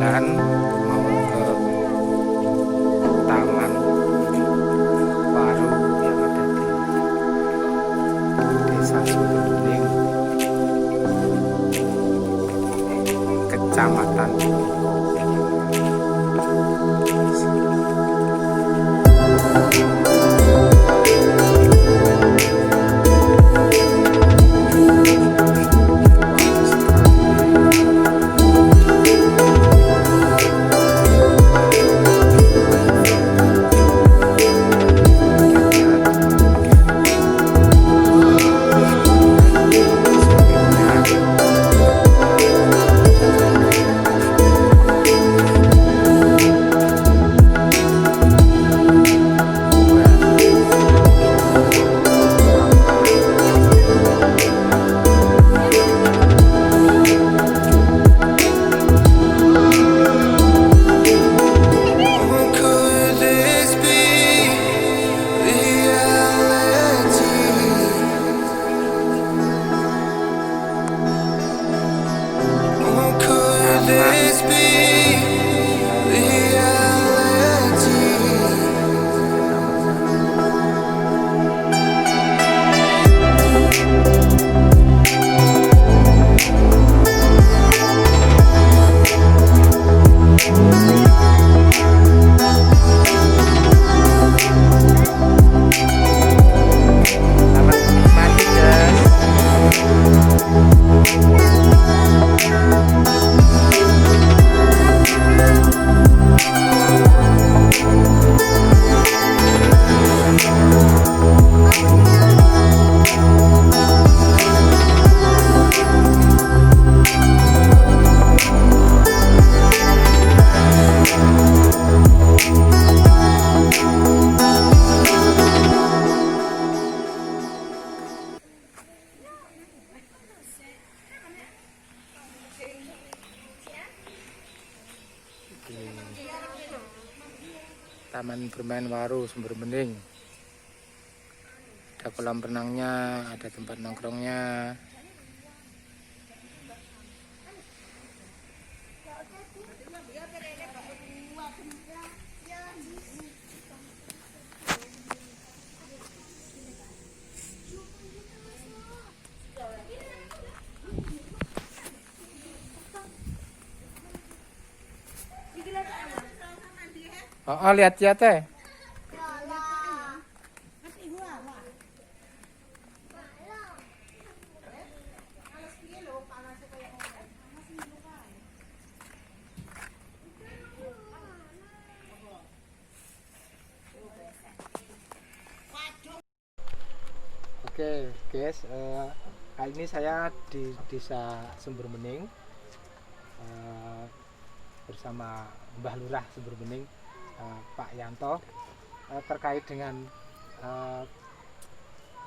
jalan mau ke Taman Waru yang ada di Desa Sumberbening, Kecamatan Taman Bermain Waru Sumberbening. Ada kolam renangnya, ada tempat nongkrongnya. Oh, lihat ya teh. Oke guys, kali ini saya di Desa Sumberbening bersama Mbah Lurah Sumberbening, Pak Yanto, terkait dengan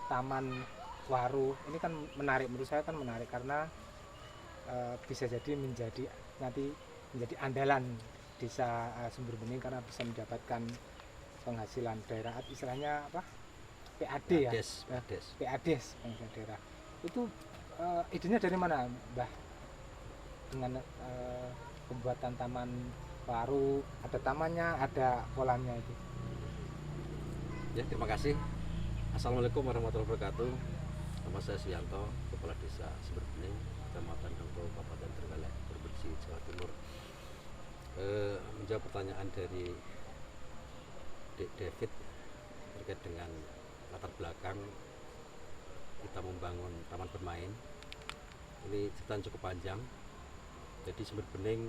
Taman Waru. Ini kan menarik, menurut saya kan menarik karena bisa jadi nanti menjadi andalan Desa Sumberbening karena bisa mendapatkan penghasilan daerah, istilahnya apa? PAD ya? PADes penghasilan daerah. Itu idenya dari mana, Mbah? Dengan pembuatan Taman Waru, ada tamannya, ada kolamnya itu. Ya, terima kasih. Assalamualaikum warahmatullahi wabarakatuh. Nama saya Suyanto, Kepala Desa Sumberbening, Kecamatan Dongko, Kabupaten Trenggalek, Provinsi Jawa Timur. Menjawab pertanyaan dari Dek David terkait dengan latar belakang kita membangun taman bermain. Ini cerita cukup panjang. Jadi Sumberbening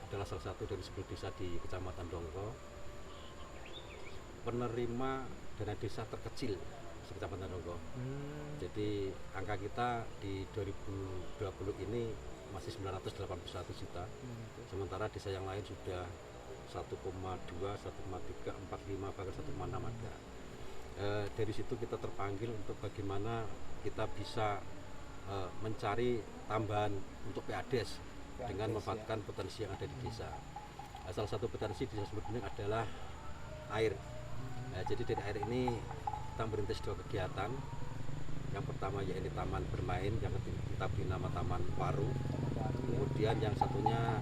adalah salah satu dari 10 desa di Kecamatan Dongko, penerima dana desa terkecil di Kecamatan Dongko. Jadi angka kita di 2020 ini masih 981 juta. Sementara desa yang lain sudah 1,2, 1,3, 45, bahkan 1,6 ada. Dari situ kita terpanggil untuk bagaimana kita bisa mencari tambahan untuk PADes dengan memanfaatkan potensi yang ada di desa. Salah satu potensi di Desa Sumberbening adalah air. Jadi dari air ini kita merintis 2 kegiatan. Yang pertama yaitu taman bermain yang kita beri nama Taman Waru. Kemudian yang satunya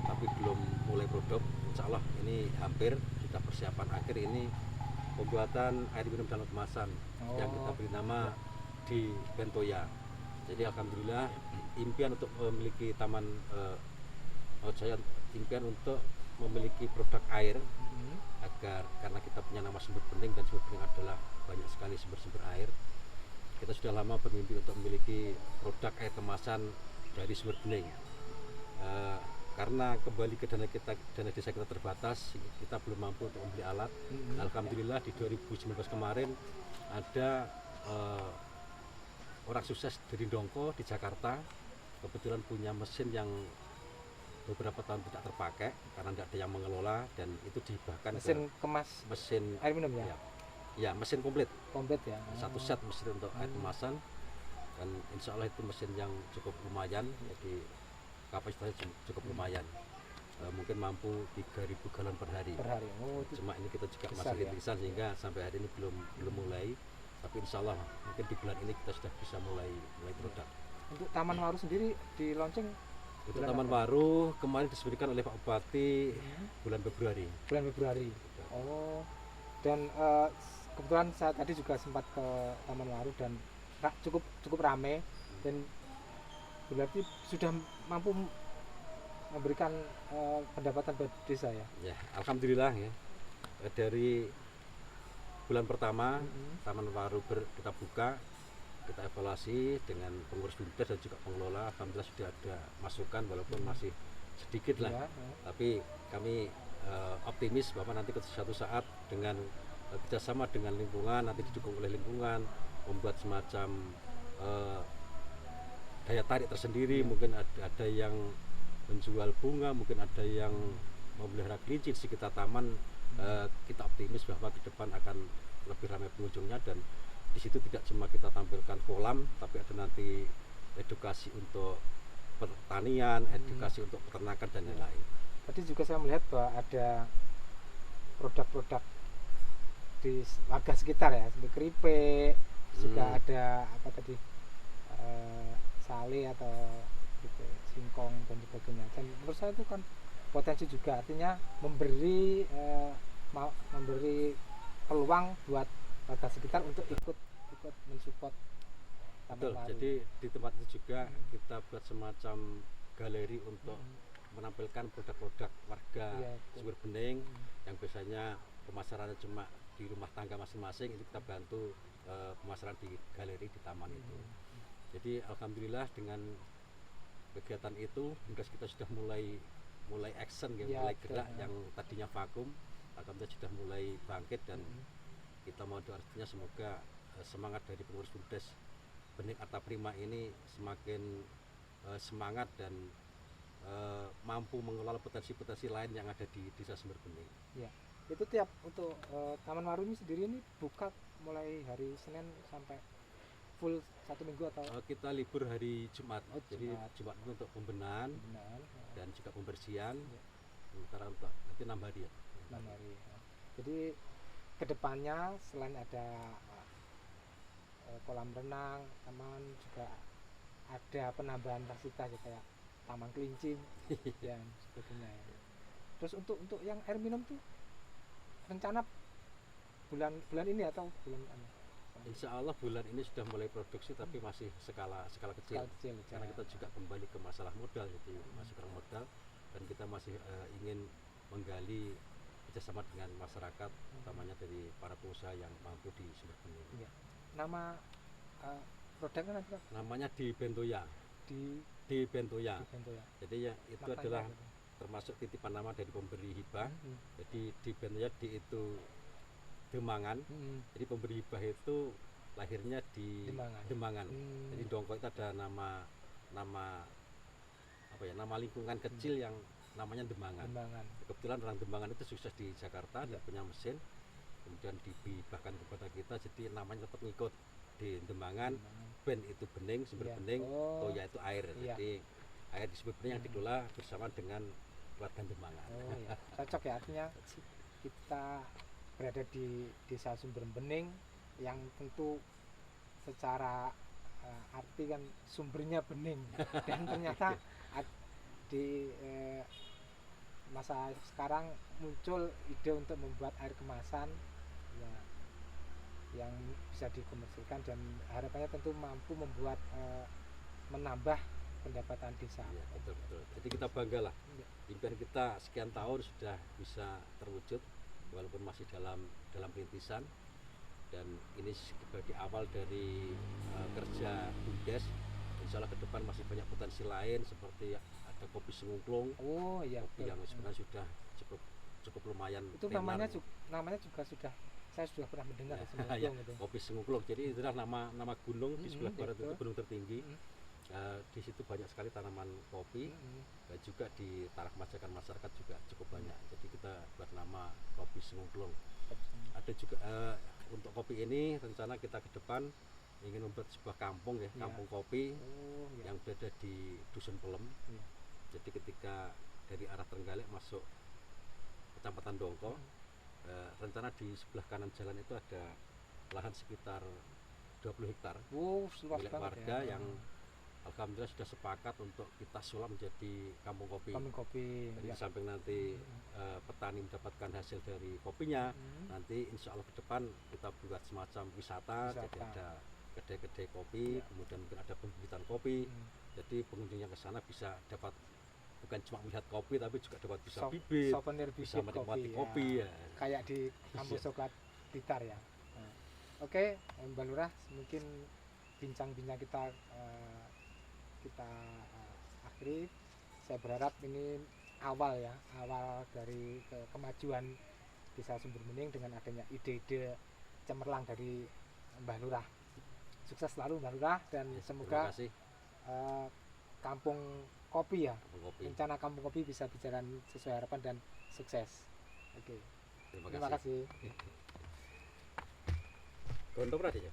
tapi belum mulai produk. Insya Allah ini hampir sudah persiapan akhir ini pembuatan air minum dalam kemasan yang kita beri nama di Bentoya. Jadi alhamdulillah impian untuk memiliki taman saya impian untuk memiliki produk air agar karena kita punya nama sumber bening dan sumber bening adalah banyak sekali sumber-sumber air. Kita sudah lama bermimpi untuk memiliki produk air kemasan dari sumber bening. Karena kembali ke dana desa kita terbatas, kita belum mampu untuk membeli alat. Alhamdulillah di 2019 kemarin ada orang sukses dari Dongko di Jakarta kebetulan punya mesin yang beberapa tahun tidak terpakai karena tidak ada yang mengelola, dan itu dihibahkan mesin kemas mesin air minum ya? Ya, mesin komplit Ya. satu set mesin untuk air kemasan, dan insya Allah itu mesin yang cukup lumayan, jadi kapasitasnya cukup lumayan, mungkin mampu 3.000 galon per hari. Cuma ini kita juga masih rintisan sehingga sampai hari ini belum mulai, tapi insya Allah mungkin di bulan ini kita sudah bisa mulai produk. Untuk Taman Waru sendiri di launching untuk Taman Waru kemarin disebutkan oleh Pak Bupati bulan Februari. Oh, dan kebetulan saya tadi juga sempat ke Taman Waru dan cukup ramai, dan berarti sudah mampu memberikan pendapatan buat desa ya? Ya, alhamdulillah ya. Dari bulan pertama Taman Waru kita buka, kita evaluasi dengan pengurus BUMDes dan juga pengelola. Alhamdulillah sudah ada masukan walaupun masih sedikit lah, tapi kami optimis bahwa nanti suatu saat dengan kerjasama dengan lingkungan, nanti didukung oleh lingkungan, membuat semacam daya tarik tersendiri. Mungkin ada yang menjual bunga, mungkin ada yang memelihara kelinci di sekitar taman. Kita optimis bahwa ke depan akan lebih ramai pengunjungnya, dan di situ tidak cuma kita tampilkan kolam, tapi ada nanti edukasi untuk pertanian, edukasi untuk peternakan dan lain-lain. Tadi juga saya melihat bahwa ada produk-produk di warga sekitar ya, seperti keripik, juga ada apa tadi sale atau gitu, singkong dan sebagainya. Dan menurut saya itu kan potensi juga, artinya memberi peluang buat warga sekitar untuk ikut mensupport Taman Waru. Jadi di tempat itu juga kita buat semacam galeri untuk menampilkan produk-produk warga sumber bening yang biasanya pemasarannya cuma di rumah tangga masing-masing, itu kita bantu pemasaran di galeri di taman itu. Jadi alhamdulillah dengan kegiatan itu kita sudah mulai action mulai gerak. Yang tadinya vakum alhamdulillah sudah mulai bangkit, dan kita mau artinya semoga semangat dari pengurus BUMDes Bening Arta Prima ini semakin semangat dan mampu mengelola potensi-potensi lain yang ada di desa Sumber Bening. Ya, itu tiap untuk Taman Waru ini sendiri ini buka mulai hari Senin sampai full 1 minggu atau? Kita libur hari Jumat. Jadi Jumat itu untuk pembenahan dan juga pembersihan. Sementara untuk nanti 6 hari ya. 6 hari. Jadi kedepannya selain ada kolam renang, taman, juga ada penambahan fasilitas ya, kayak taman kelinci dan sebagainya ya. Terus untuk yang air minum tuh rencana bulan ini atau bulan apa? Insya Allah bulan ini sudah mulai produksi, tapi masih skala kecil. Karena kita juga kembali ke masalah modal, jadi masih kurang modal, dan kita masih ingin menggali kerjasama dengan masyarakat, utamanya dari para pengusaha yang mampu di Sumber Bening. Ya. Nama produknya apa? Namanya di Bentoya. Di Bentoya. Jadi ya itu adalah termasuk titipan nama dari pemberi hibah. Jadi di Bentoya itu Demangan. Jadi pemberi hibah itu lahirnya di Demangan. Jadi Dongko itu ada nama lingkungan kecil yang namanya Demangan. Kebetulan orang Demangan itu sukses di Jakarta, dia punya mesin, kemudian dihibahkan kepada kita, jadi namanya tetap ngikut di Demangan. Ben itu bening, sumber bening, Toya itu air. Jadi air di sumber bening yang dikelola bersama dengan warga Demangan. Cocok ya, artinya kita berada di desa Sumber Bening yang tentu secara arti kan sumbernya bening, dan ternyata di masa sekarang muncul ide untuk membuat air kemasan ya, yang bisa dikomersilkan dan harapannya tentu mampu membuat menambah pendapatan desa. Ya, betul. Jadi kita bangga lah, impian kita sekian tahun sudah bisa terwujud walaupun masih dalam rintisan, dan ini sebagai awal dari kerja BUMDes. Insya Allah ke depan masih banyak potensi lain seperti ada kopi Sengungklung. Oh iya, kopi yang sebenarnya sudah cukup lumayan. Itu namanya juga saya sudah pernah mendengar ya, kopi Sengungklung. Jadi itulah nama gunung di sebelah barat itu, gunung tertinggi. Di situ banyak sekali tanaman kopi, dan juga di tarak masyarakat juga cukup banyak. Jadi kita buat nama kopi Sengungklung. Ada juga untuk kopi ini rencana kita ke depan ingin membuat sebuah kampung ya, kampung kopi yang berada di Dusun Pelem. Jadi ketika dari arah Trenggalek masuk Kecamatan Dongko, rencana di sebelah kanan jalan itu ada lahan sekitar 20 hektar milik warga yang alhamdulillah sudah sepakat untuk kita sulap menjadi kampung kopi. Jadi di samping nanti petani mendapatkan hasil dari kopinya, nanti insya Allah ke depan kita buat semacam wisata. Jadi ada kedai-kedai kopi, kemudian mungkin ada pembibitan kopi. Jadi pengunjung yang ke sana bisa dapat bukan cuma melihat kopi, tapi juga dapat bisa bibit, bisa menikmati kopi ya. Kayak di kampus coklat Blitar ya. Oke, Mbak Lurah, mungkin bincang-bincang kita akhiri. Saya berharap ini awal dari kemajuan Desa Sumberbening dengan adanya ide-ide cemerlang dari Mbah Lurah. Sukses selalu Mbah Lurah, dan ya, semoga kampung kopi rencana kampung kopi bisa berjalan sesuai harapan dan sukses. Oke. Terima kasih. Gondok ya.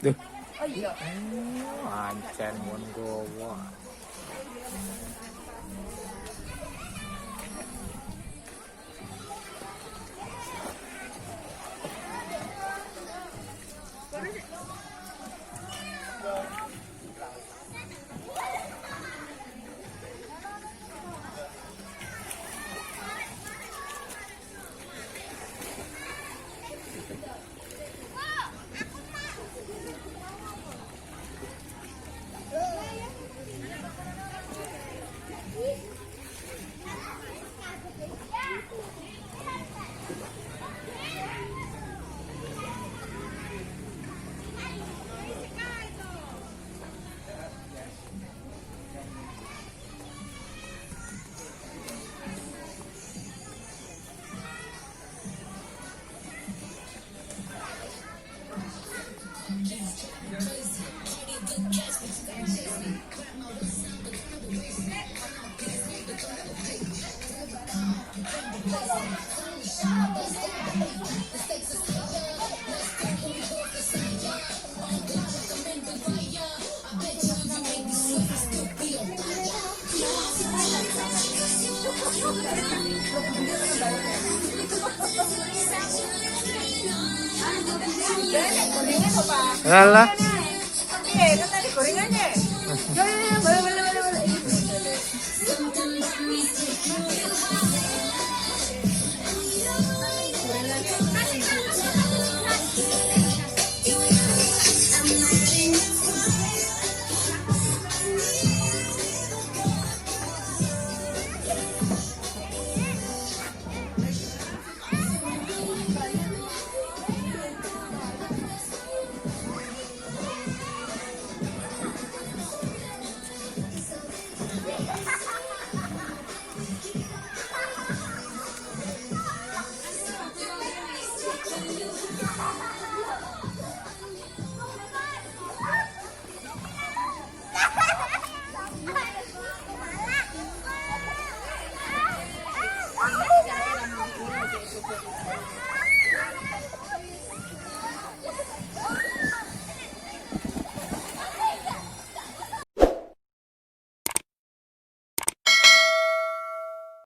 Duh. Ancen mun gowo. Alah. Iya, kan tadi gorengannya. Ya, boleh. Nah,